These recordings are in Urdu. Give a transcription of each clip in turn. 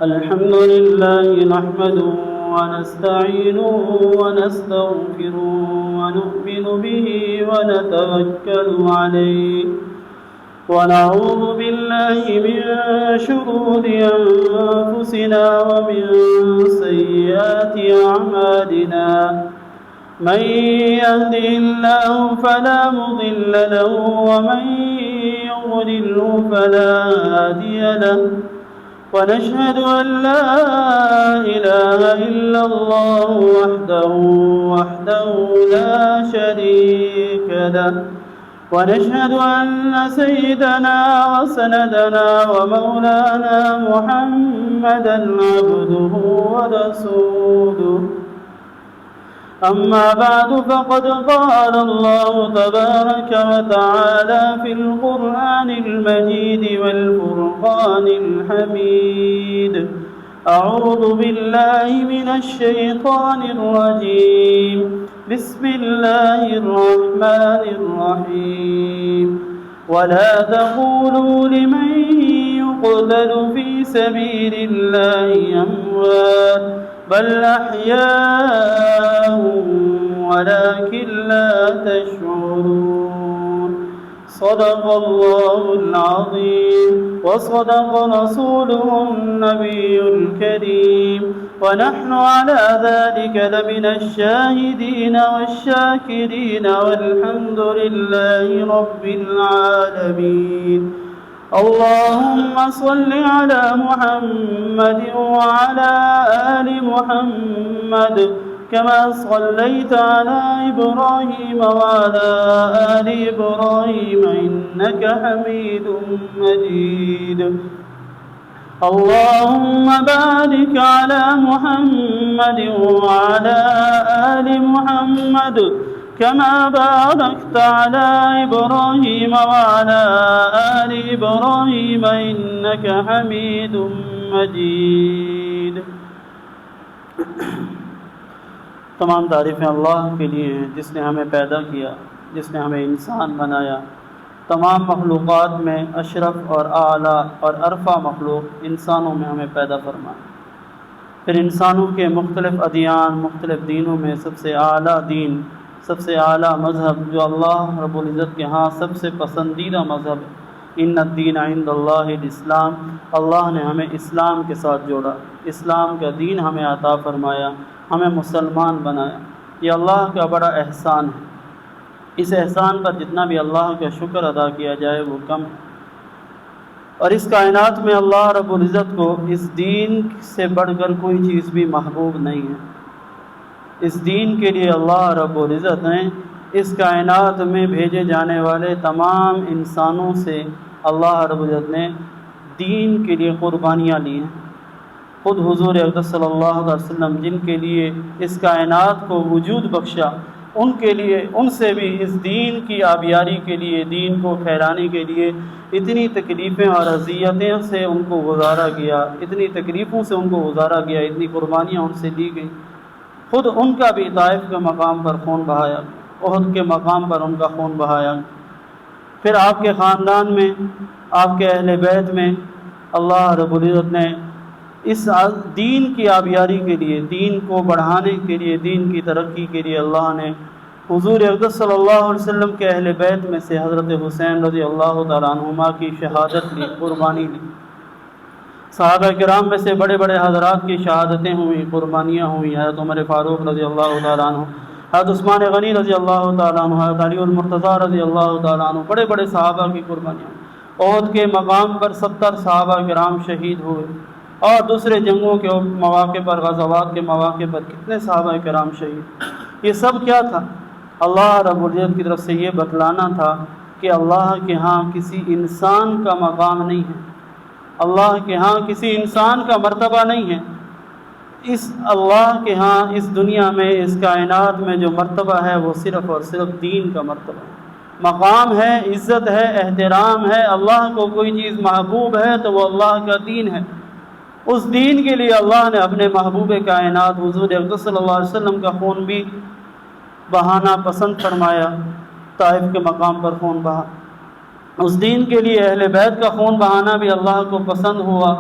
الحمد لله نحمده ونستعينه ونستغفره ونؤمن به ونتوكل عليه ونعوذ بالله من شرور أنفسنا ومن سيئات أعمالنا من يهده الله فلا مضل له ومن يضلله فلا هادي له ونشهد أن لا إله إلا الله وحده لا شريك له ونشهد أن سيدنا وسندنا ومولانا محمدا عبده ورسوله أما بعد فقد قال الله تبارك وتعالى في القرآن المجيد والفرقان الحميد أعوذ بالله من الشيطان الرجيم بسم الله الرحمن الرحيم ولا تقولوا لمن يقتل في سبيل الله أموات بل أحياء ولكن لا تشعرون صدق الله العظيم وصدق رسوله النبي الكريم ونحن على ذلك لمن الشاهدين والشاكرين والحمد لله رب العالمين اللهم صل على محمد وعلى آل محمد كما صليت على إبراهيم وعلى آل إبراهيم إنك حميد مجيد اللهم بارك على محمد وعلى آل محمد كما باركت على إبراهيم وعلى آل إبراهيم إنك حميد مجيد۔ تمام تعریفیں اللہ کے لیے ہیں جس نے ہمیں پیدا کیا، جس نے ہمیں انسان بنایا۔ تمام مخلوقات میں اشرف اور اعلیٰ اور ارفع مخلوق انسانوں میں ہمیں پیدا فرمایا۔ پھر انسانوں کے مختلف ادیان، مختلف دینوں میں سب سے اعلیٰ دین، سب سے اعلیٰ مذہب جو اللہ رب العزت کے ہاں سب سے پسندیدہ مذہب ہے، ان الدین عند اللہ الاسلام، اللہ نے ہمیں اسلام کے ساتھ جوڑا، اسلام کا دین ہمیں عطا فرمایا، ہمیں مسلمان بنایا۔ یہ اللہ کا بڑا احسان ہے۔ اس احسان پر جتنا بھی اللہ کا شکر ادا کیا جائے وہ کم ہے، اور اس کائنات میں اللہ رب العزت کو اس دین سے بڑھ کر کوئی چیز بھی محبوب نہیں ہے۔ اس دین کے لیے اللہ رب العزت نے اس کائنات میں بھیجے جانے والے تمام انسانوں سے اللہ رب العزت نے دین کے لیے قربانیاں لی ہیں۔ خود حضور اقدس صلی اللہ علیہ وسلم جن کے لیے اس کائنات کو وجود بخشا، ان کے لیے، ان سے بھی اس دین کی آبیاری کے لیے، دین کو پھیلانے کے لیے اتنی تکلیفیں اور اذیتیں سے ان کو گزارا گیا، اتنی تکلیفوں سے ان کو گزارا گیا، اتنی قربانیاں ان سے لی گئیں۔ خود ان کا بھی طائف کے مقام پر خون بہایا، احد کے مقام پر ان کا خون بہایا۔ پھر آپ کے خاندان میں، آپ کے اہل بیت میں اللہ رب العزت نے اس دین کی آبیاری کے لیے، دین کو بڑھانے کے لیے، دین کی ترقی کے لیے اللہ نے حضور اقدس صلی اللہ علیہ وسلم کے اہل بیت میں سے حضرت حسین رضی اللہ تعالیٰ عنہما کی شہادت لی، قربانی لی۔ صحابہ کرام میں سے بڑے بڑے حضرات کی شہادتیں ہوئیں، قربانیاں ہوئیں۔ حضرت عمر فاروق رضی اللہ تعالیٰ عنہ، حضرت عثمان غنی رضی اللہ تعالیٰ عنہ، حضرت علی المرتضیٰ رضی اللہ تعالیٰ عنہ، بڑے بڑے صحابہ کی قربانیاں۔ احد کے مقام پر 70 صحابہ کرام شہید ہوئے، اور دوسرے جنگوں کے مواقع پر، غزوات کے مواقع پر کتنے صحابہ کرام شہید۔ یہ سب کیا تھا؟ اللہ رب العزت کی طرف سے یہ بتلانا تھا کہ اللہ کے ہاں کسی انسان کا مقام نہیں ہے، اللہ کے ہاں کسی انسان کا مرتبہ نہیں ہے۔ اس اللہ کے ہاں اس دنیا میں، اس کائنات میں جو مرتبہ ہے وہ صرف اور صرف دین کا مرتبہ ہے، مقام ہے، عزت ہے، احترام ہے۔ اللہ کو کوئی چیز محبوب ہے تو وہ اللہ کا دین ہے۔ اس دین کے لیے اللہ نے اپنے محبوب کائنات حضور اقدس صلی اللہ علیہ وسلم کا خون بھی بہانا پسند فرمایا، طائف کے مقام پر خون بہا۔ اس دین کے لیے اہل بیت کا خون بہانا بھی اللہ کو پسند ہوا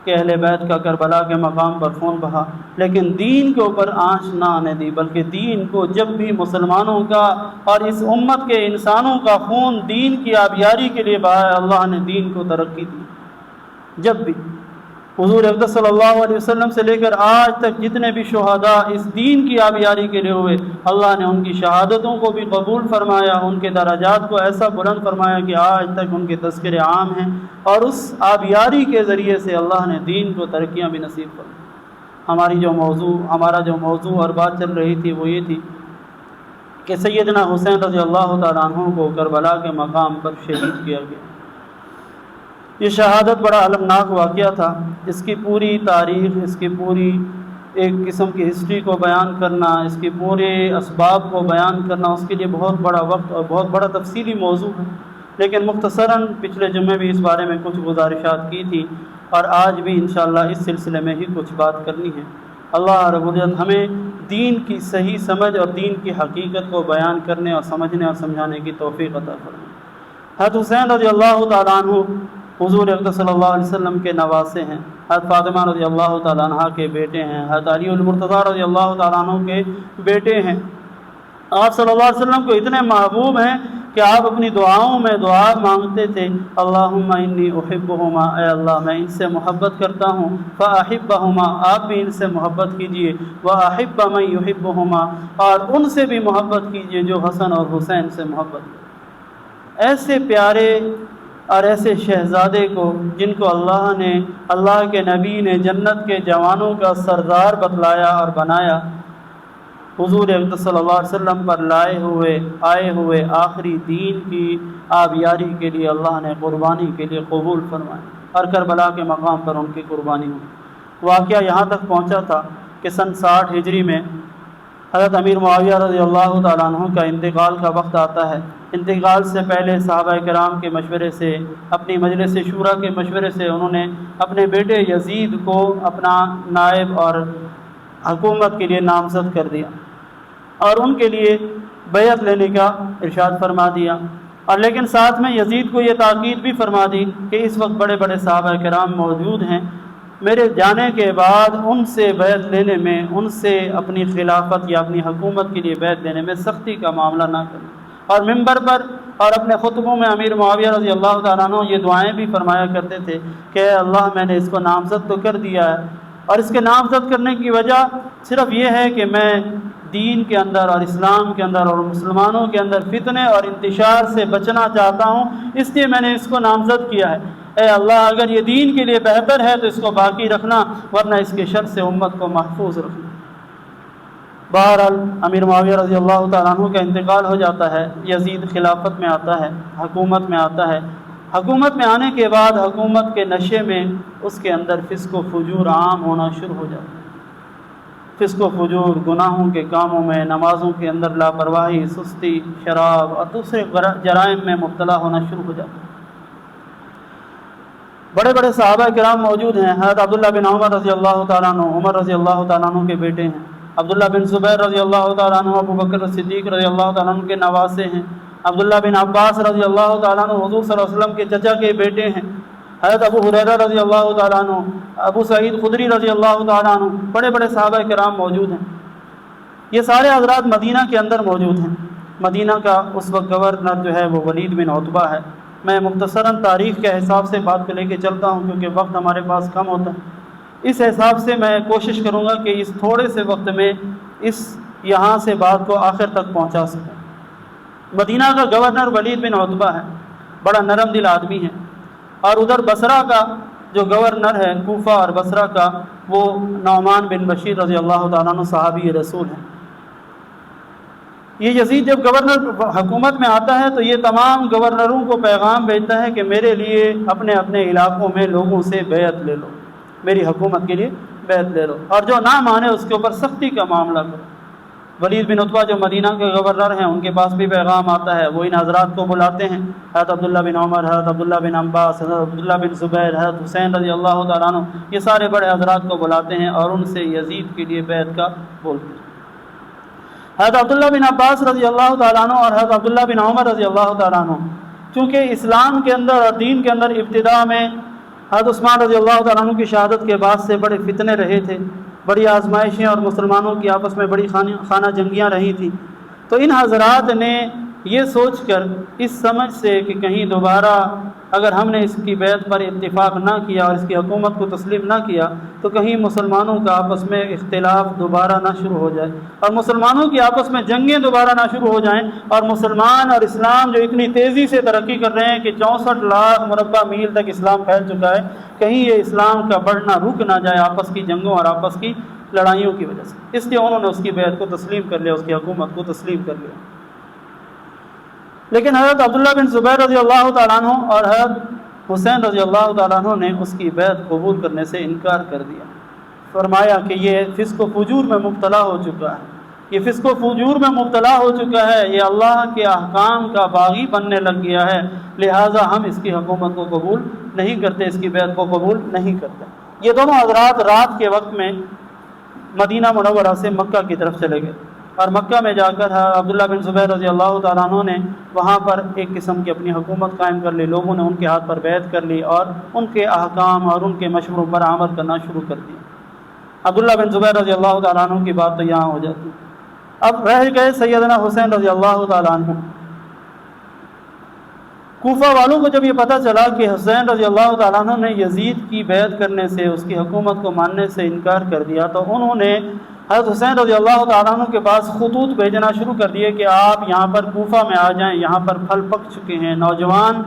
کہ اہل بیت کا کربلا کے مقام پر خون بہا، لیکن دین کے اوپر آنچ نہ آنے دی، بلکہ دین کو جب بھی مسلمانوں کا اور اس امت کے انسانوں کا خون دین کی آبیاری کے لیے بہایا، اللہ نے دین کو ترقی دی۔ جب بھی حضور اقدس صلی اللہ علیہ وسلم سے لے کر آج تک جتنے بھی شہداء اس دین کی آبیاری کے لیے ہوئے، اللہ نے ان کی شہادتوں کو بھی قبول فرمایا، ان کے درجات کو ایسا بلند فرمایا کہ آج تک ان کے تذکرے عام ہیں، اور اس آبیاری کے ذریعے سے اللہ نے دین کو ترقیاں بھی نصیب فرمائی۔ ہمارا جو موضوع اور بات چل رہی تھی وہ یہ تھی کہ سیدنا حسین رضی اللہ تعالیٰ عنہ کو کربلا کے مقام پر شہید کیا گیا۔ یہ شہادت بڑا المناک واقعہ تھا، اس کی پوری تاریخ، اس کی پوری ایک قسم کی ہسٹری کو بیان کرنا، اس کے پورے اسباب کو بیان کرنا، اس کے لیے بہت بڑا وقت اور بہت بڑا تفصیلی موضوع ہے، لیکن مختصراً پچھلے جمعے بھی اس بارے میں کچھ گزارشات کی تھی، اور آج بھی انشاءاللہ اس سلسلے میں ہی کچھ بات کرنی ہے۔ اللہ رب العزت ہمیں دین کی صحیح سمجھ اور دین کی حقیقت کو بیان کرنے اور سمجھنے اور سمجھانے کی توفیق عطا فرمائے۔ حضرت حسین رضی اللہ تعالیٰ عنہ حضور اقدس صلی اللہ علیہ وسلم کے نواسے ہیں، حضرت فاطمہ رضی اللہ تعالیٰ عنہ کے بیٹے ہیں، حضرت علی المرتضیٰ رضی اللہ تعالیٰ عنہ کے بیٹے ہیں۔ آپ صلی اللہ علیہ وسلم کو اتنے محبوب ہیں کہ آپ اپنی دعاؤں میں دعا مانگتے تھے، اللہم انی احبہما، اے اللہ میں ان سے محبت کرتا ہوں، فاحبہما، آپ بھی ان سے محبت کیجئے، واحب من یحبہما، اور ان سے بھی محبت کیجئے جو حسن اور حسین سے محبت کریں۔ ایسے پیارے اور ایسے شہزادے کو جن کو اللہ نے، اللہ کے نبی نے جنت کے جوانوں کا سردار بتلایا اور بنایا، حضور اقدس صلی اللہ علیہ وسلم پر آئے ہوئے آخری دین کی آبیاری کے لیے اللہ نے قربانی کے لیے قبول فرمایا، اور کربلا کے مقام پر ان کی قربانی ہوئی۔ واقعہ یہاں تک پہنچا تھا کہ سن 60 ہجری میں حضرت امیر معاویہ رضی اللہ تعالیٰ عنہ کا انتقال کا وقت آتا ہے۔ انتقال سے پہلے صحابہ کرام کے مشورے سے، اپنی مجلس شورا کے مشورے سے، انہوں نے اپنے بیٹے یزید کو اپنا نائب اور حکومت کے لیے نامزد کر دیا، اور ان کے لیے بیعت لینے کا ارشاد فرما دیا، اور لیکن ساتھ میں یزید کو یہ تاکید بھی فرما دی کہ اس وقت بڑے بڑے صحابہ کرام موجود ہیں، میرے جانے کے بعد ان سے بیعت لینے میں، ان سے اپنی خلافت یا اپنی حکومت کے لیے بیعت لینے میں سختی کا معاملہ نہ کریں۔ اور منبر پر اور اپنے خطبوں میں امیر معاویہ رضی اللہ تعالیٰ عنہ یہ دعائیں بھی فرمایا کرتے تھے کہ اے اللہ میں نے اس کو نامزد تو کر دیا ہے، اور اس کے نامزد کرنے کی وجہ صرف یہ ہے کہ میں دین کے اندر اور اسلام کے اندر اور مسلمانوں کے اندر فتنے اور انتشار سے بچنا چاہتا ہوں، اس لیے میں نے اس کو نامزد کیا ہے۔ اے اللہ اگر یہ دین کے لیے بہتر ہے تو اس کو باقی رکھنا، ورنہ اس کے شر سے امت کو محفوظ رکھنا۔ بہرحال امیر معاویہ رضی اللہ تعالیٰ عنہ کا انتقال ہو جاتا ہے، یزید خلافت میں آتا ہے، حکومت میں آتا ہے۔ حکومت میں آنے کے بعد حکومت کے نشے میں اس کے اندر فسق و فجور عام ہونا شروع ہو جاتا ہے۔ فسق و فجور، گناہوں کے کاموں میں، نمازوں کے اندر لاپرواہی، سستی، شراب اور دوسرے جرائم میں مبتلا ہونا شروع ہو جاتا ہے۔ بڑے بڑے صحابہ کرام موجود ہیں، حضرت عبداللہ بن عمر رضی اللہ تعالیٰ عنہ، عمر رضی اللہ تعالیٰ عنہ کے بیٹے ہیں، عبداللہ بن زبیر رضی اللہ تعالیٰ عنہ ابو بکر صدیق رضی اللہ تعالیٰ عنہ کے نواسے ہیں، عبداللہ بن عباس رضی اللہ تعالیٰ عنہ حضور صلی اللہ علیہ وسلم کے چچا کے بیٹے ہیں، حضرت ابو ہریرہ رضی اللہ تعالیٰ عنہ، ابو سعید خدری رضی اللہ تعالیٰ عنہ، بڑے بڑے صحابہ کرام موجود ہیں۔ یہ سارے حضرات مدینہ کے اندر موجود ہیں۔ مدینہ کا اس وقت گورنر جو ہے وہ ولید بن عتبہ ہے۔ میں مختصراً تاریخ کے حساب سے بات کو لے کے چلتا ہوں کیونکہ وقت ہمارے پاس کم ہوتا ہے، اس حساب سے میں کوشش کروں گا کہ اس تھوڑے سے وقت میں یہاں سے بات کو آخر تک پہنچا سکوں۔ مدینہ کا گورنر ولید بن عتبہ ہے، بڑا نرم دل آدمی ہے، اور ادھر بصرہ کا جو گورنر ہے، کوفہ اور بصرہ کا، وہ نعمان بن بشیر رضی اللہ تعالیٰ عنہ صحابی رسول ہیں۔ یہ یزید جب گورنر حکومت میں آتا ہے تو یہ تمام گورنروں کو پیغام بھیجتا ہے کہ میرے لیے اپنے اپنے علاقوں میں لوگوں سے بیعت لے لو، میری حکومت کے لیے بیعت لے لو، اور جو نہ مانے اس کے اوپر سختی کا معاملہ کرو۔ ولید بن عتبہ جو مدینہ کے گورنر ہیں، ان کے پاس بھی پیغام آتا ہے، وہ ان حضرات کو بلاتے ہیں، حضرت عبداللہ بن عمر، حضرت عبداللہ بن عباس، حضرت عبداللہ بن زبیر، حضرت حسین رضی اللہ تعالیٰ عنہ، یہ سارے بڑے حضرات کو بلاتے ہیں اور ان سے یزید کے لیے بیعت کا بولتے ہیں۔ حضرت عبداللہ بن عباس رضی اللہ تعالیٰ عنہ اور حضرت عبداللہ بن عمر رضی اللہ تعالیٰ عنہ چونکہ اسلام کے اندر اور دین کے اندر ابتدا میں حضرت عثمان رضی اللہ تعالیٰ عنہ کی شہادت کے بعد سے بڑے فتنے رہے تھے، بڑی آزمائشیں اور مسلمانوں کی آپس میں بڑی خانہ جنگیاں رہی تھیں۔ تو ان حضرات نے یہ سوچ کر، اس سمجھ سے کہ کہیں دوبارہ اگر ہم نے اس کی بیعت پر اتفاق نہ کیا اور اس کی حکومت کو تسلیم نہ کیا تو کہیں مسلمانوں کا آپس میں اختلاف دوبارہ نہ شروع ہو جائے اور مسلمانوں کی آپس میں جنگیں دوبارہ نہ شروع ہو جائیں، اور مسلمان اور اسلام جو اتنی تیزی سے ترقی کر رہے ہیں کہ 64 لاکھ مربع میل تک اسلام پھیل چکا ہے، کہیں یہ اسلام کا بڑھنا رک نہ جائے آپس کی جنگوں اور آپس کی لڑائیوں کی وجہ سے۔ اس لیے انہوں نے اس کی بیعت کو تسلیم کر لیا، اس کی حکومت کو تسلیم کر لیا۔ لیکن حضرت عبداللہ بن زبیر رضی اللہ تعالیٰ عنہ اور حضرت حسین رضی اللہ تعالیٰ عنہ نے اس کی بیعت قبول کرنے سے انکار کر دیا۔ فرمایا کہ یہ فسق و فجور میں مبتلا ہو چکا ہے، یہ فسق و فجور میں مبتلا ہو چکا ہے، یہ اللہ کے احکام کا باغی بننے لگ گیا ہے، لہٰذا ہم اس کی حکومت کو قبول نہیں کرتے، اس کی بیعت کو قبول نہیں کرتے۔ یہ دونوں حضرات رات کے وقت میں مدینہ منورہ سے مکہ کی طرف چلے گئے، اور مکہ میں جا کر عبداللہ بن زبیر رضی اللہ تعالیٰ عنہ نے وہاں پر ایک قسم کی اپنی حکومت قائم کر لی، لوگوں نے ان کے ہاتھ پر بیعت کر لی اور ان کے احکام اور ان کے مشوروں پر عمل کرنا شروع کر دیا۔ عبداللہ بن زبیر رضی اللہ تعالیٰ عنہ کی بات تو یہاں ہو جاتی۔ اب رہ گئے سیدنا حسین رضی اللہ تعالیٰ عنہ۔ کوفہ والوں کو جب یہ پتہ چلا کہ حسین رضی اللہ تعالیٰ عنہ نے یزید کی بیعت کرنے سے، اس کی حکومت کو ماننے سے انکار کر دیا، تو انہوں نے حضرت حسین رضی اللہ تعالیٰ عنہ کے پاس خطوط بھیجنا شروع کر دیے کہ آپ یہاں پر کوفہ میں آ جائیں، یہاں پر پھل پک چکے ہیں، نوجوان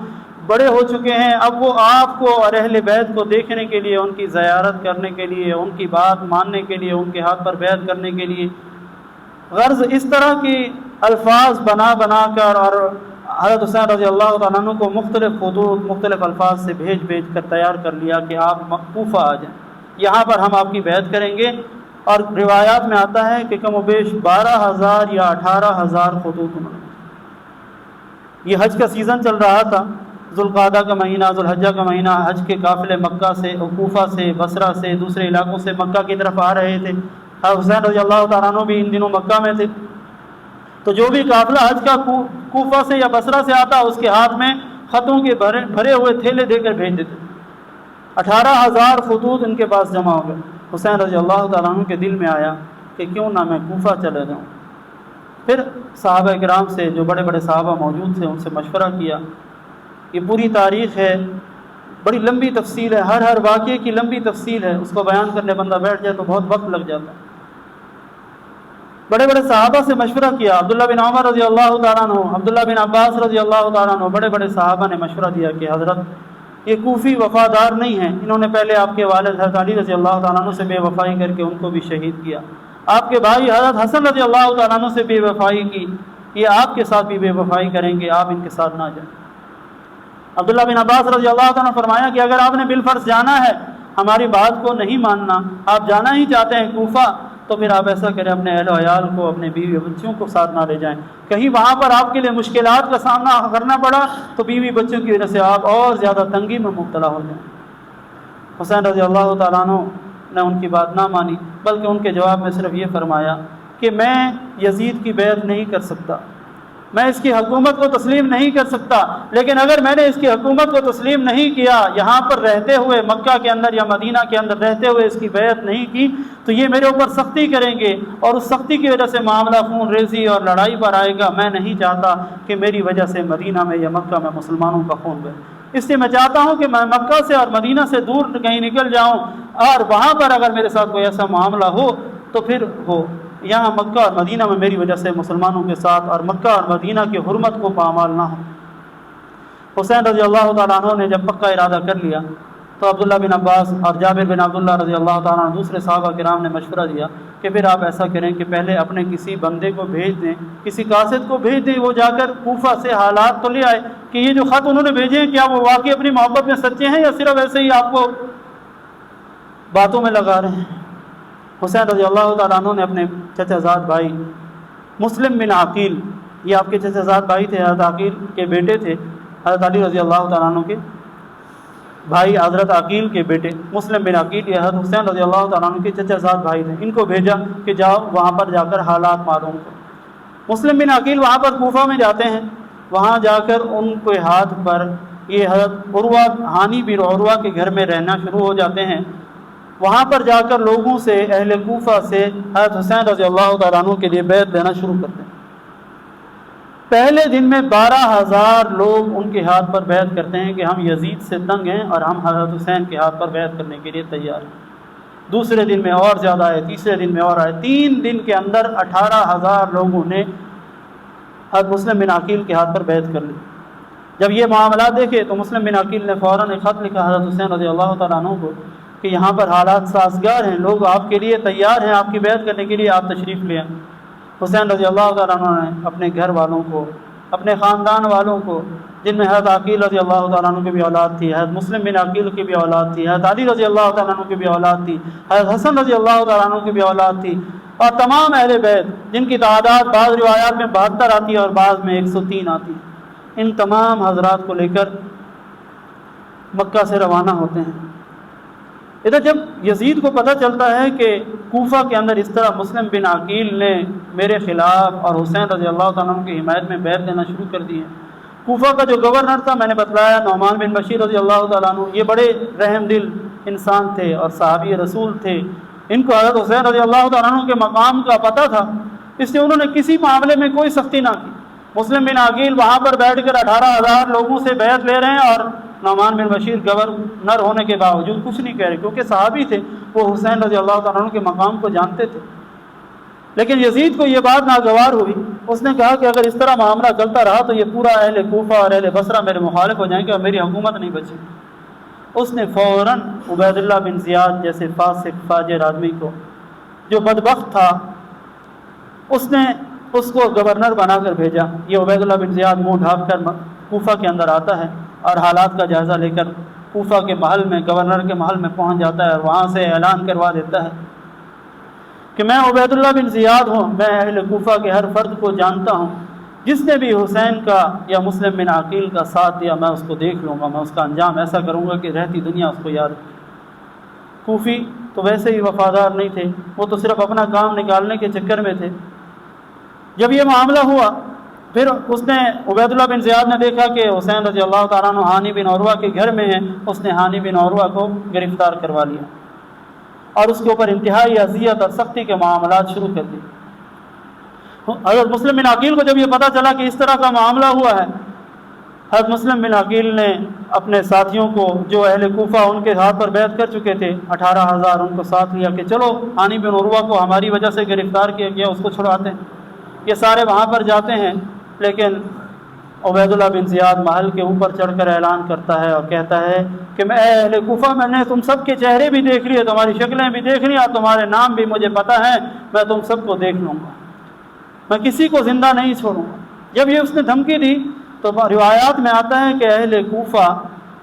بڑے ہو چکے ہیں، اب وہ آپ کو اور اہل بیت کو دیکھنے کے لیے، ان کی زیارت کرنے کے لیے، ان کی بات ماننے کے لیے، ان کے ہاتھ پر بیعت کرنے کے لیے، غرض اس طرح کی الفاظ بنا کر اور حضرت حسین رضی اللہ تعالیٰ عنہ کو مختلف خطوط مختلف الفاظ سے بھیج کر تیار کر لیا کہ آپ کوفہ آ جائیں، یہاں پر ہم آپ کی بیعت کریں گے۔ اور روایات میں آتا ہے کہ کم و بیش 12,000 یا 18,000 خطوط انہوں نے۔ یہ حج کا سیزن چل رہا تھا، ذوالقعدہ کا مہینہ، ذوالحجہ کا مہینہ، حج کے قافلے مکہ سے، کوفہ سے، بصرہ سے، دوسرے علاقوں سے مکہ کی طرف آ رہے تھے۔ حسین رضی اللہ تعالیٰ عنہ بھی ان دنوں مکہ میں تھے، تو جو بھی قافلہ حج کا کوفہ سے یا بصرہ سے آتا اس کے ہاتھ میں خطوں کے بھرے ہوئے تھیلے دے کر بھیج دیتے۔ 18,000 خطوط ان کے پاس جمع ہو گئے۔ حسین رضی اللہ تعالیٰ عنہ کے دل میں آیا کہ کیوں نہ میں کوفہ چلے جاؤں۔ پھر صحابہ کرام سے، جو بڑے بڑے صحابہ موجود تھے، ان سے مشورہ کیا۔ یہ پوری تاریخ ہے، بڑی لمبی تفصیل ہے، ہر واقعے کی لمبی تفصیل ہے، اس کو بیان کرنے بندہ بیٹھ جائے تو بہت وقت لگ جاتا ہے۔ بڑے بڑے صحابہ سے مشورہ کیا، عبداللہ بن عمر رضی اللہ تعالیٰ عنہ، عبداللہ بن عباس رضی اللہ تعالیٰ عنہ، بڑے بڑے صحابہ نے مشورہ دیا کہ حضرت یہ کوفی وفادار نہیں ہیں، انہوں نے پہلے آپ کے والد حضرت علی رضی اللہ تعالیٰ عنہ سے بے وفائی کر کے ان کو بھی شہید کیا، آپ کے بھائی حضرت حسن رضی اللہ تعالیٰ عنہ سے بے وفائی کی، یہ آپ کے ساتھ بھی بے وفائی کریں گے، آپ ان کے ساتھ نہ جائیں۔ عبداللہ بن عباس رضی اللہ تعالیٰ نے فرمایا کہ اگر آپ نے بالفرض جانا ہے، ہماری بات کو نہیں ماننا، آپ جانا ہی چاہتے ہیں کوفہ، تو پھر آپ ایسا کریں، اپنے اہل و عیال کو، اپنے بیوی بچوں کو ساتھ نہ لے جائیں، کہیں وہاں پر آپ کے لیے مشکلات کا سامنا کرنا پڑا تو بیوی بچوں کی وجہ سے آپ اور زیادہ تنگی میں مبتلا ہو جائیں۔ حسین رضی اللہ تعالیٰ عنہ نے ان کی بات نہ مانی، بلکہ ان کے جواب میں صرف یہ فرمایا کہ میں یزید کی بیعت نہیں کر سکتا، میں اس کی حکومت کو تسلیم نہیں کر سکتا، لیکن اگر میں نے اس کی حکومت کو تسلیم نہیں کیا، یہاں پر رہتے ہوئے، مکہ کے اندر یا مدینہ کے اندر رہتے ہوئے اس کی بیعت نہیں کی، تو یہ میرے اوپر سختی کریں گے اور اس سختی کی وجہ سے معاملہ خون ریزی اور لڑائی پر آئے گا۔ میں نہیں چاہتا کہ میری وجہ سے مدینہ میں یا مکہ میں مسلمانوں کا خون بہے، اس لیے میں چاہتا ہوں کہ میں مکہ سے اور مدینہ سے دور کہیں نکل جاؤں، اور وہاں پر اگر میرے ساتھ کوئی ایسا معاملہ ہو تو پھر ہو، یہاں مکہ اور مدینہ میں میری وجہ سے مسلمانوں کے ساتھ اور مکہ اور مدینہ کی حرمت کو پامال نہ ہو۔ حسین رضی اللہ تعالیٰ عنہ نے جب پکا ارادہ کر لیا تو عبداللہ بن عباس اور جابر بن عبداللہ رضی اللہ تعالیٰ عنہ، دوسرے صحابہ کرام نے مشورہ دیا کہ پھر آپ ایسا کریں کہ پہلے اپنے کسی بندے کو بھیج دیں، کسی قاصد کو بھیج دیں، وہ جا کر کوفہ سے حالات تو لے آئے کہ یہ جو خط انہوں نے بھیجے ہیں کیا وہ واقعی اپنی محبت میں سچے ہیں یا صرف ایسے ہی آپ کو باتوں میں لگا رہے ہیں۔ حسین رضی اللہ تعالیٰ عنہ نے اپنے چچا زاد بھائی مسلم بن عقیل، یہ آپ کے چچا زاد بھائی تھے، حضرت عقیل کے بیٹے تھے، حضرت علی رضی اللہ تعالیٰ عنہ کے بھائی، حضرت عقیل کے بیٹے مسلم بن عقیل، یہ حضرت حسین رضی اللہ تعالیٰ عنہ کے چچا زاد بھائی تھے، ان کو بھیجا کہ جاؤ وہاں پر جا کر حالات معلوم کرو۔ مسلم بن عقیل وہاں پر کوفہ میں جاتے ہیں، وہاں جا کر ان کے ہاتھ پر یہ حضرت عروہ ہانی بن عروہ کے گھر میں رہنا شروع ہو جاتے ہیں۔ وہاں پر جا کر لوگوں سے، اہل کوفہ سے حضرت حسین رضی اللہ تعالیٰ عنہ کے لیے بیعت لینا شروع کرتے ہیں۔ پہلے دن میں 12,000 لوگ ان کے ہاتھ پر بیعت کرتے ہیں کہ ہم یزید سے تنگ ہیں اور ہم حضرت حسین کے ہاتھ پر بیعت کرنے کے لیے تیار ہیں۔ دوسرے دن میں اور زیادہ آئے، تیسرے دن میں اور آئے، 3 دن کے اندر 18,000 لوگوں نے حضرت مسلم بن عقیل کے ہاتھ پر بیعت کر لی۔ جب یہ معاملات دیکھے تو مسلم بن عقیل نے فوراً ایک خط لکھا حضرت حسین رضی اللہ تعالیٰ عنہ کو کہ یہاں پر حالات سازگار ہیں، لوگ آپ کے لیے تیار ہیں، آپ کی بیعت کرنے کے لیے آپ تشریف لے آئیں۔ حسین رضی اللہ تعالیٰ عنہ نے اپنے گھر والوں کو، اپنے خاندان والوں کو، جن میں حضرت عقیل رضی اللہ تعالیٰ عنہ کی بھی اولاد تھی، حضرت مسلم بن عقیل کی بھی اولاد تھی، حضرت علی رضی اللہ تعالیٰ عنہ کی بھی اولاد تھی، حضرت حسن رضی اللہ تعالیٰ عنہ کی بھی اولاد تھی، اور تمام اہل بیت جن کی تعداد بعض روایات میں 72 آتی ہے اور بعض میں 103 آتی ہے، ان تمام حضرات کو لے کر مکہ سے روانہ ہوتے ہیں۔ ادھر جب یزید کو پتہ چلتا ہے کہ کوفہ کے اندر اس طرح مسلم بن عقیل نے میرے خلاف اور حسین رضی اللہ تعالیٰ عنہ کی حمایت میں بیعت دینا شروع کر دی ہے، کوفہ کا جو گورنر تھا، میں نے بتلایا، نعمان بن بشیر رضی اللہ تعالیٰ عنہ، یہ بڑے رحم دل انسان تھے اور صحابی رسول تھے، ان کو حضرت حسین رضی اللہ تعالیٰ عنہ کے مقام کا پتہ تھا، اس لیے انہوں نے کسی معاملے میں کوئی سختی نہ کی۔ مسلم بن عقیل وہاں پر بیٹھ کر 18,000 لوگوں سے بیعت لے رہے ہیں اور نعمان بن بشیر گورنر ہونے کے باوجود کچھ نہیں کہہ رہے، کیونکہ صحابی تھے، وہ حسین رضی اللہ تعالیٰ عنہ کے مقام کو جانتے تھے۔ لیکن یزید کو یہ بات ناگوار ہوئی، اس نے کہا کہ اگر اس طرح معاملہ چلتا رہا تو یہ پورا اہل کوفہ اور اہل بصرہ میرے مخالف ہو جائیں گے اور میری حکومت نہیں بچے گی۔ اس نے فوراً عبید اللہ بن زیاد جیسے فاسق فاجر آدمی کو، جو بدبخت تھا، اس نے اس کو گورنر بنا کر بھیجا۔ یہ عبید اللہ بن زیاد منہ ڈھانپ کر کوفہ کے اندر آتا ہے اور حالات کا جائزہ لے کر کوفہ کے محل میں، گورنر کے محل میں پہنچ جاتا ہے اور وہاں سے اعلان کروا دیتا ہے کہ میں عبید اللہ بن زیاد ہوں، میں اہل کوفہ کے ہر فرد کو جانتا ہوں، جس نے بھی حسین کا یا مسلم بن عقیل کا ساتھ دیا میں اس کو دیکھ لوں گا، میں اس کا انجام ایسا کروں گا کہ رہتی دنیا اس کو یاد رکھے۔ کوفی تو ویسے ہی وفادار نہیں تھے، وہ تو صرف اپنا کام نکالنے کے چکر میں تھے۔ جب یہ معاملہ ہوا، پھر اس نے عبید اللہ بن زیاد نے دیکھا کہ حسین رضی اللہ تعالیٰ عنہ ہانی بن عروہ کے گھر میں ہیں، اس نے ہانی بن عروہ کو گرفتار کروا لیا اور اس کے اوپر انتہائی اذیت اور سختی کے معاملات شروع کر دی۔ حضرت مسلم بن عقیل کو جب یہ پتہ چلا کہ اس طرح کا معاملہ ہوا ہے، حضرت مسلم بن عقیل نے اپنے ساتھیوں کو، جو اہل کوفہ ان کے ہاتھ پر بیعت کر چکے تھے، 18,000 ان کو ساتھ لیا کہ چلو ہانی بن عروہ کو ہماری وجہ سے گرفتار کیا گیا، اس کو چھڑاتے ہیں۔ یہ سارے وہاں پر جاتے ہیں، لیکن عبید اللہ بن زیاد محل کے اوپر چڑھ کر اعلان کرتا ہے اور کہتا ہے کہ میں اہل کوفہ، میں نے تم سب کے چہرے بھی دیکھ لیے، تمہاری شکلیں بھی دیکھ لی اور تمہارے نام بھی مجھے پتہ ہے، میں تم سب کو دیکھ لوں گا، میں کسی کو زندہ نہیں چھوڑوں گا۔ جب یہ اس نے دھمکی دی تو روایات میں آتا ہے کہ اہل کوفہ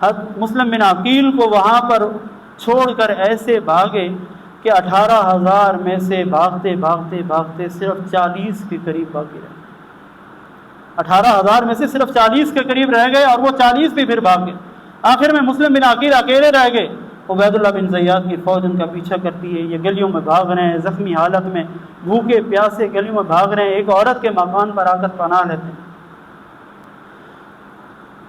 حضرت مسلم بن عقیل کو وہاں پر چھوڑ کر ایسے بھاگے کہ 18,000 میں سے بھاگتے بھاگتے بھاگتے صرف 40 کے قریب باقی رہے۔ 18,000 میں سے صرف 40 کے قریب رہ گئے اور وہ 40 بھی پھر بھاگ گئے۔ آخر میں مسلم بن عقیل اکیلے رہ گئے، عبید اللہ بن زیاد کی فوج ان کا پیچھا کرتی ہے، یہ گلیوں میں بھاگ رہے ہیں، زخمی حالت میں، بھوکے پیاسے گلیوں میں بھاگ رہے ہیں، ایک عورت کے مکان پر آ کر پناہ لیتے ہیں۔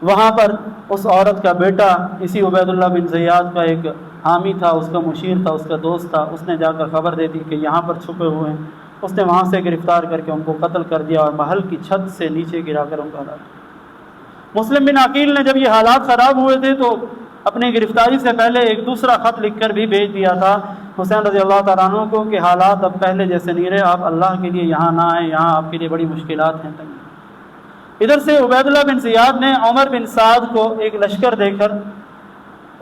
وہاں پر اس عورت کا بیٹا اسی عبید اللہ بن زیاد کا ایک حامی تھا، اس کا مشیر تھا، اس کا دوست تھا، اس نے جا کر خبر دے دی کہ یہاں پر چھپے ہوئے ہیں۔ اس نے وہاں سے گرفتار کر کے ان کو قتل کر دیا اور محل کی چھت سے نیچے گرا کر ان کو ہلاک کیا۔ مسلم بن عقیل نے جب یہ حالات خراب ہوئے تھے تو اپنی گرفتاری سے پہلے ایک دوسرا خط لکھ کر بھی بھیج دیا تھا حسین رضی اللہ تعالیٰ عنہ کو کہ حالات اب پہلے جیسے نہیں رہے، آپ اللہ کے لیے یہاں نہ آئیں، یہاں آپ کے لیے بڑی مشکلات ہیں۔ ادھر سے عبید اللہ بن زیاد نے عمر بن سعد کو ایک لشکر دے کر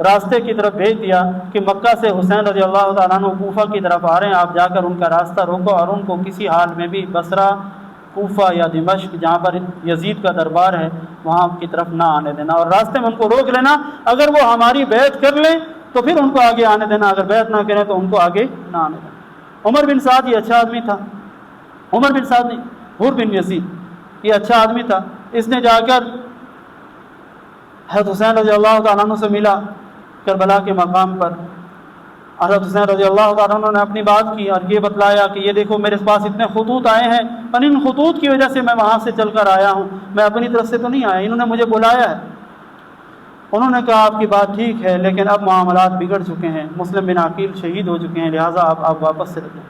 راستے کی طرف بھیج دیا کہ مکہ سے حسین رضی اللہ تعالیٰ عنہ کوفہ کی طرف آ رہے ہیں، آپ جا کر ان کا راستہ روکو اور ان کو کسی حال میں بھی بصرہ، کوفہ یا دمشق جہاں پر یزید کا دربار ہے وہاں کی طرف نہ آنے دینا، اور راستے میں ان کو روک لینا، اگر وہ ہماری بیعت کر لیں تو پھر ان کو آگے آنے دینا، اگر بیعت نہ کریں تو ان کو آگے نہ آنے دینا۔ عمر بن سعد یہ اچھا آدمی تھا، عمر بن سعد نہیں، حور بن یزید یہ اچھا آدمی تھا، اس نے جا کر حضرت حسین رضی اللہ تعالیٰ عنہ سے ملا کربلا کے مقام پر، حضرت حسین رضی اللہ تعالیٰ عنہ نے اپنی بات کی اور یہ بتلایا کہ یہ دیکھو میرے پاس اتنے خطوط آئے ہیں، اور ان خطوط کی وجہ سے میں وہاں سے چل کر آیا ہوں، میں اپنی طرف سے تو نہیں آیا، انہوں نے مجھے بلایا ہے۔ انہوں نے کہا آپ کی بات ٹھیک ہے، لیکن اب معاملات بگڑ چکے ہیں، مسلم بن عقیل شہید ہو چکے ہیں، لہٰذا آپ واپس چلے جائیں۔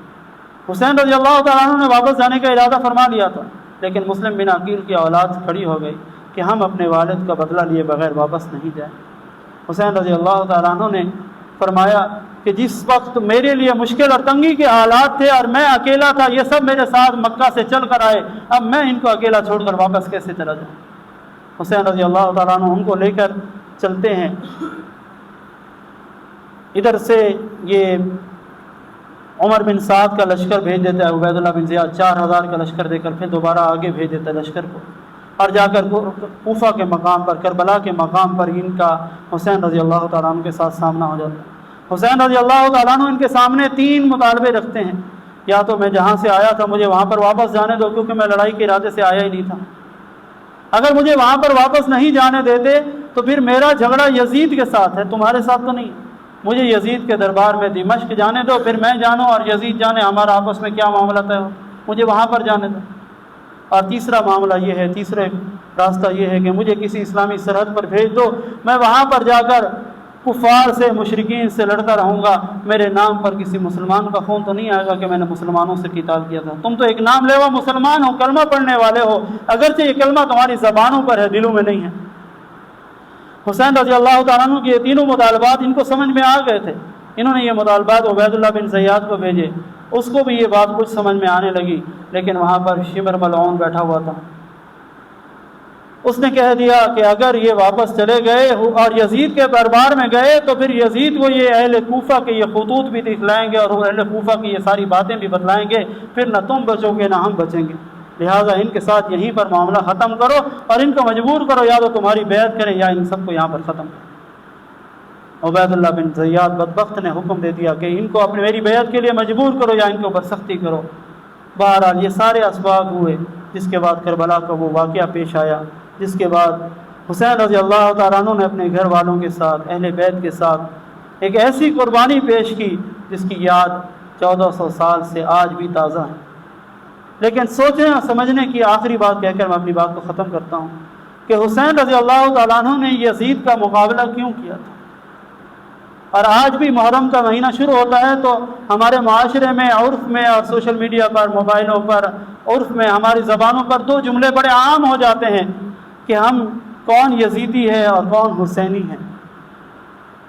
حسین رضی اللہ تعالیٰ عنہ نے واپس جانے کا ارادہ فرما لیا تھا، لیکن مسلم بن عقیل کی اولاد کھڑی ہو گئی کہ ہم اپنے والد کا بدلہ لیے بغیر واپس نہیں جائیں۔ حسین رضی اللہ تعالیٰ عنہ نے فرمایا کہ جس وقت میرے لیے مشکل اور تنگی کے حالات تھے اور میں اکیلا تھا، یہ سب میرے ساتھ مکہ سے چل کر آئے، اب میں ان کو اکیلا چھوڑ کر واپس کیسے چلا جاؤں۔ حسین رضی اللہ تعالیٰ عنہ ان کو لے کر چلتے ہیں۔ ادھر سے یہ عمر بن سعد کا لشکر بھیج دیتا ہے، عبید اللہ بن زیاد 4000 کا لشکر دے کر پھر دوبارہ آگے بھیج دیتا ہے لشکر کو، اور جا کر کوفہ کے مقام پر، کربلا کے مقام پر ان کا حسین رضی اللہ تعالیٰ عنہ کے ساتھ سامنا ہو جاتا ہے۔ حسین رضی اللہ تعالیٰ عنہ ان کے سامنے 3 مطالبے رکھتے ہیں، یا تو میں جہاں سے آیا تھا مجھے وہاں پر واپس جانے دو، کیونکہ میں لڑائی کے ارادے سے آیا ہی نہیں تھا، اگر مجھے وہاں پر واپس نہیں جانے دیتے تو پھر میرا جھگڑا یزید کے ساتھ ہے، تمہارے ساتھ تو نہیں، مجھے یزید کے دربار میں دمشق جانے دو، پھر میں جانوں اور یزید جانے ہمارا آپس میں کیا معاملہ طے ہو، مجھے وہاں پر جانے دو۔ اور تیسرا معاملہ یہ ہے، تیسرا راستہ یہ ہے کہ مجھے کسی اسلامی سرحد پر بھیج دو، میں وہاں پر جا کر کفار سے، مشرکین سے لڑتا رہوں گا، میرے نام پر کسی مسلمان کا خون تو نہیں آئے گا کہ میں نے مسلمانوں سے قتال کیا تھا، تم تو ایک نام لیوا مسلمان ہو، کلمہ پڑھنے والے ہو، اگرچہ یہ کلمہ تمہاری زبانوں پر ہے دلوں میں نہیں ہے۔ حسین رضی اللہ تعالیٰ عنہ کے یہ تینوں مطالبات ان کو سمجھ میں آ گئے تھے، انہوں نے یہ مطالبات عبید اللہ بن زیاد کو بھیجے، اس کو بھی یہ بات کچھ سمجھ میں آنے لگی، لیکن وہاں پر شمر ملعون بیٹھا ہوا تھا، اس نے کہہ دیا کہ اگر یہ واپس چلے گئے اور یزید کے دربار میں گئے تو پھر یزید کو یہ اہل کوفہ کے یہ خطوط بھی دکھلائیں گے اور اہل کوفہ کی یہ ساری باتیں بھی بتلائیں گے، پھر نہ تم بچو گے نہ ہم بچیں گے، لہٰذا ان کے ساتھ یہیں پر معاملہ ختم کرو اور ان کو مجبور کرو، یا تو تمہاری بیعت کریں یا ان سب کو یہاں پر ختم کرو۔ عبید اللہ بن زیاد بدبخت نے حکم دے دیا کہ ان کو اپنی میری بیعت کے لیے مجبور کرو یا ان کے اوپر سختی کرو۔ بہرحال یہ سارے اسباب ہوئے، جس کے بعد کربلا کا وہ واقعہ پیش آیا، جس کے بعد حسین رضی اللہ تعالیٰ عنہ نے اپنے گھر والوں کے ساتھ، اہل بیت کے ساتھ ایک ایسی قربانی پیش کی جس کی یاد 1400 سال سے آج بھی تازہ ہے۔ لیکن سوچنے اور سمجھنے کی آخری بات کہہ کر میں اپنی بات کو ختم کرتا ہوں کہ حسین رضی اللہ تعالیٰ عنہ نے یزید کا مقابلہ کیوں کیا تھا؟ اور آج بھی محرم کا مہینہ شروع ہوتا ہے تو ہمارے معاشرے میں، عرف میں اور سوشل میڈیا پر، موبائلوں پر، عرف میں، ہماری زبانوں پر 2 جملے بڑے عام ہو جاتے ہیں کہ ہم کون یزیدی ہے اور کون حسینی ہے۔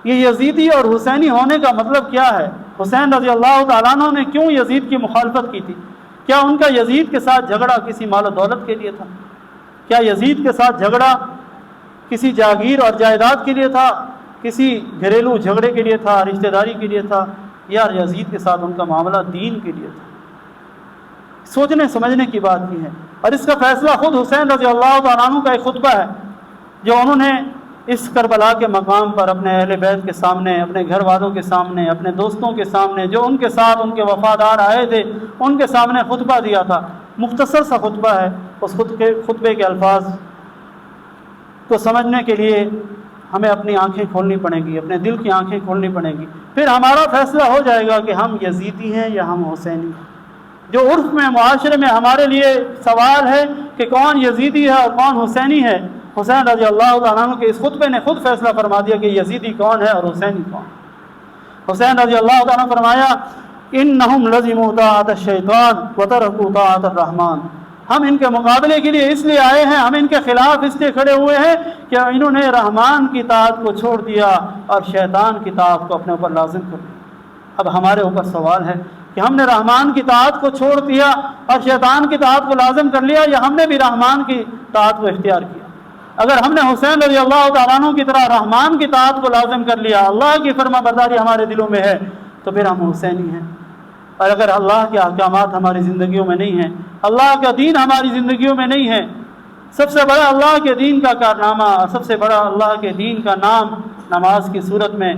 یہ یزیدی اور حسینی ہونے کا مطلب کیا ہے؟ حسین رضی اللہ تعالیٰ عنہ نے کیوں یزید کی مخالفت کی تھی؟ کیا ان کا یزید کے ساتھ جھگڑا کسی مال و دولت کے لیے تھا؟ کیا یزید کے ساتھ جھگڑا کسی جاگیر اور جائیداد کے لیے تھا؟ کسی گھریلو جھگڑے کے لیے تھا؟ رشتہ داری کے لیے تھا؟ یا یزید کے ساتھ ان کا معاملہ دین کے لیے تھا؟ سوچنے سمجھنے کی بات کی ہے، اور اس کا فیصلہ خود حسین رضی اللہ تعالیٰ عنہ کا ایک خطبہ ہے جو انہوں نے اس کربلا کے مقام پر اپنے اہل بیت کے سامنے، اپنے گھر والوں کے سامنے، اپنے دوستوں کے سامنے، جو ان کے ساتھ ان کے وفادار آئے تھے، ان کے سامنے خطبہ دیا تھا۔ مختصر سا خطبہ ہے، اس خطبے کے الفاظ کو سمجھنے کے لیے ہمیں اپنی آنکھیں کھولنی پڑیں گی، اپنے دل کی آنکھیں کھولنی پڑیں گی، پھر ہمارا فیصلہ ہو جائے گا کہ ہم یزیدی ہیں یا ہم حسینی ہیں۔ جو عرف میں، معاشرے میں ہمارے لیے سوال ہے کہ کون یزیدی ہے اور کون حسینی ہے، حسین رضی اللہ تعالیٰ عنہ کے اس خطبے نے خود فیصلہ فرما دیا کہ یزیدی کون ہے اور حسینی کون۔ حسین رضی اللہ تعالیٰ عنہ فرمایا انہم لزموا طاعت الشیطان وترکوا طاعت الرحمن، ہم ان کے مقابلے کے لیے اس لیے آئے ہیں، ہم ان کے خلاف اس لیے کھڑے ہوئے ہیں کہ انہوں نے رحمان کی طاعت کو چھوڑ دیا اور شیطان کی طاعت کو اپنے اوپر لازم کر دیا۔ اب ہمارے اوپر سوال ہے کہ ہم نے رحمان کی طاعت کو چھوڑ دیا اور شیطان کی طاعت کو لازم کر لیا، یا ہم نے بھی رحمان کی طاعت کو اختیار کیا؟ اگر ہم نے حسین رضی اللہ تعالیٰ عنہ کی طرح رحمان کی طاعت کو لازم کر لیا، اللہ کی فرما برداری ہمارے دلوں میں ہے، تو پھر ہم حسینی ہیں۔ اور اگر اللہ کے احکامات ہماری زندگیوں میں نہیں ہیں، اللہ کا دین ہماری زندگیوں میں نہیں ہے، سب سے بڑا اللہ کے دین کا کارنامہ، سب سے بڑا اللہ کے دین کا نام نماز کی صورت میں،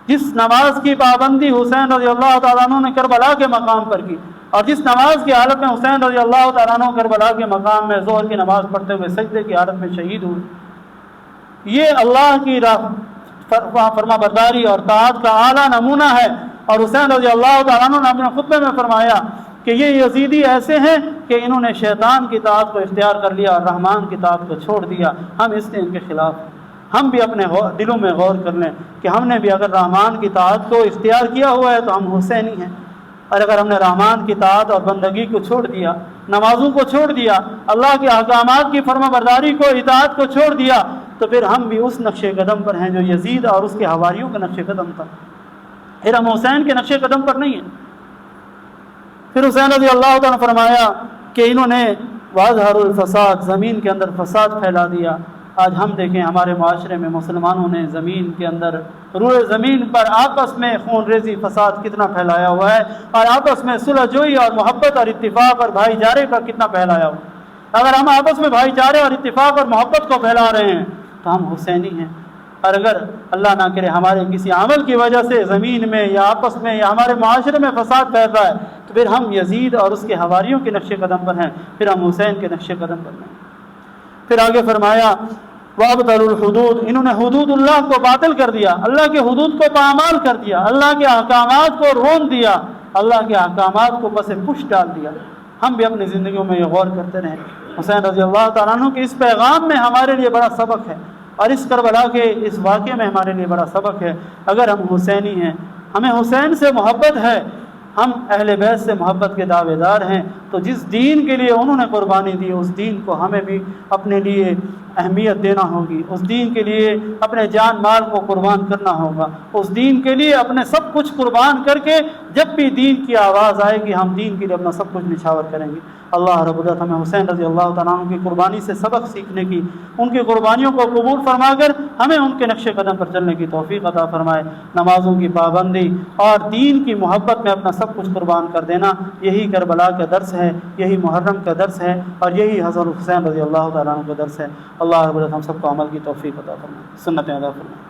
جس نماز کی پابندی حسین رضی اللہ تعالیٰ عنہ نے کربلا کے مقام پر کی، اور جس نماز کی حالت میں حسین رضی اللہ تعالیٰ عنہ کربلا کے مقام میں ظہر کی نماز پڑھتے ہوئے سجدے کی حالت میں شہید ہوئے، یہ اللہ کی فرما برداری اور طاعت کا اعلیٰ نمونہ ہے۔ اور حسین رضی اللہ تعالیٰ عنہ نے اپنے خطبے میں فرمایا کہ یہ یزیدی ایسے ہیں کہ انہوں نے شیطان کی اطاعت کو اختیار کر لیا اور رحمان کی اطاعت کو چھوڑ دیا، ہم اس لیے ان کے خلاف ہیں۔ ہم بھی اپنے دلوں میں غور کر لیں کہ ہم نے بھی اگر رحمان کی اطاعت کو اختیار کیا ہوا ہے تو ہم حسینی ہیں، اور اگر ہم نے رحمان کی اطاعت اور بندگی کو چھوڑ دیا، نمازوں کو چھوڑ دیا، اللہ کے احکامات کی فرما برداری کو، اطاعت کو چھوڑ دیا، تو پھر ہم بھی اس نقش قدم پر ہیں جو یزید اور اس کے حواریوں کا نقش قدم تھا، پھر ہم حسین کے نقش قدم پر نہیں ہیں۔ پھر حسین رضی اللہ تعالیٰ نے فرمایا کہ انہوں نے واظہر الفساد، زمین کے اندر فساد پھیلا دیا۔ آج ہم دیکھیں ہمارے معاشرے میں مسلمانوں نے زمین کے اندر، روئے زمین پر آپس میں خون ریزی، فساد کتنا پھیلایا ہوا ہے، اور آپس میں صلح جوئی اور محبت اور اتفاق اور بھائی چارے کا کتنا پھیلایا ہوا ہے۔ اگر ہم آپس میں بھائی چارے اور اتفاق اور محبت کو پھیلا رہے ہیں تو ہم حسینی ہیں، اور اگر اللہ نہ کرے ہمارے کسی عمل کی وجہ سے زمین میں یا آپس میں یا ہمارے معاشرے میں فساد پھیل رہا ہے تو پھر ہم یزید اور اس کے حواریوں کے نقش قدم پر ہیں، پھر ہم حسین کے نقش قدم پر ہیں۔ پھر آگے فرمایا وَأَبْطَلُوا الْحُدُودَ، انہوں نے حدود اللہ کو باطل کر دیا، اللہ کے حدود کو پامال کر دیا، اللہ کے احکامات کو رون دیا، اللہ کے احکامات کو پس پش ڈال دیا۔ ہم بھی اپنی زندگیوں میں یہ غور کرتے رہیں۔ حسین رضی اللہ تعالیٰ عنہ کے اس پیغام میں ہمارے لیے بڑا سبق ہے، اور اس کربلا کے اس واقعے میں ہمارے لیے بڑا سبق ہے۔ اگر ہم حسینی ہیں، ہمیں حسین سے محبت ہے، ہم اہل بیت سے محبت کے دعوے دار ہیں، تو جس دین کے لیے انہوں نے قربانی دی اس دین کو ہمیں بھی اپنے لیے اہمیت دینا ہوگی، اس دین کے لیے اپنے جان مال کو قربان کرنا ہوگا، اس دین کے لیے اپنے سب کچھ قربان کر کے جب بھی دین کی آواز آئے گی ہم دین کے لیے اپنا سب کچھ نچھاور کریں گے۔ اللہ رب العزت ہمیں حسین رضی اللہ تعالیٰ عنہ کی قربانی سے سبق سیکھنے کی، ان کی قربانیوں کو قبول فرما کر ہمیں ان کے نقش قدم پر چلنے کی توفیق عطا فرمائے۔ نمازوں کی پابندی اور دین کی محبت میں اپنا سب کچھ قربان کر دینا، یہی کربلا کا درس ہے، یہی محرم کا درس ہے، اور یہی حضرت حسین رضی اللہ تعالیٰ عنہ کا درس ہے۔ اللہ رب العزت ہم سب کو عمل کی توفیق عطا فرمائے، سنتیں ادا فرمائے۔